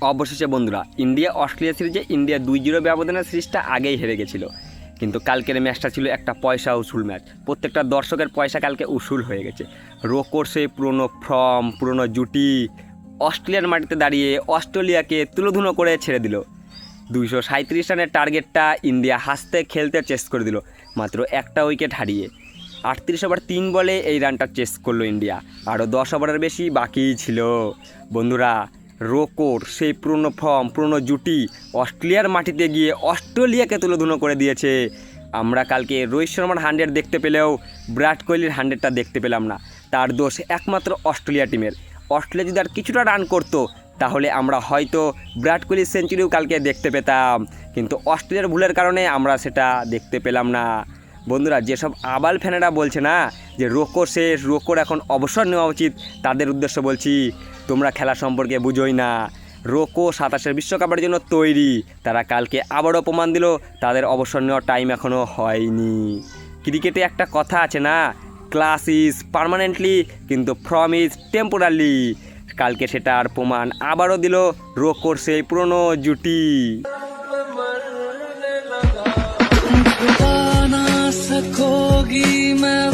অবশেষে বন্ধুরা India Australia সিরিজে ইন্ডিয়া 2-0 ব্যবধানের সিরিজটা আগেই হেরে গেছিল, কিন্তু কালকের ম্যাচটা ছিল একটা পয়সা উসুল ম্যাচ। প্রত্যেকটা দর্শকের পয়সা কালকে উসুল হয়ে গেছে। রোকোর সেই পুরনো ফর্ম, পুরনো জুটি অস্ট্রেলিয়ার মাটিতে দাঁড়িয়ে অস্ট্রেলিয়াকে তুলোধুনো করে ছেড়ে দিল। 237 রানের টার্গেটটা ইন্ডিয়া হাসতে খেলতে চেস করে দিল মাত্র একটা উইকেট হারিয়ে। 38 ওভার 3 বলে এই রানটা চেস করলো ইন্ডিয়া, আরও 10 ওভারের বেশি বাকি ছিল। বন্ধুরা রোকোর সেই পুরনো ফর্ম, পুরনো জুটি অস্ট্রেলিয়ার মাটিতে গিয়ে অস্ট্রেলিয়াকে তুলোধুনো করে দিয়েছে। আমরা কালকে রোহিত শর্মার 100 দেখতে পেলেও বিরাট কোহলির 100টা দেখতে পেলাম না। তার দোষ একমাত্র অস্ট্রেলিয়া টিমের। অস্ট্রেলিয়া যদি আর কিছুটা রান করতো তাহলে আমরা হয়তো বিরাট কোহলির সেঞ্চুরিও কালকে দেখতে পেতাম, কিন্তু অস্ট্রেলিয়ার ভুলের কারণে আমরা সেটা দেখতে পেলাম না। বন্ধুরা যেসব আবাল ফ্যানেরা বলছে না যে রোকো শেষ, রোকোর এখন অবসর নেওয়া উচিত, তাদের উদ্দেশ্য বলছি তোমরা খেলা সম্পর্কে বুঝোই না। রোকো 27-এর বিশ্বকাপের জন্য তৈরি। তারা কালকে আবারও প্রমাণ দিল তাদের অবসর নেওয়ার টাইম এখনও হয়নি। ক্রিকেটে একটা কথা আছে না, ক্লাস ইজ পার্মানেন্টলি কিন্তু ফর্ম ইজ টেম্পোরারি। কালকে সেটার প্রমাণ আবারও দিল রোকোর সেই পুরনো জুটি। सकोगी मैं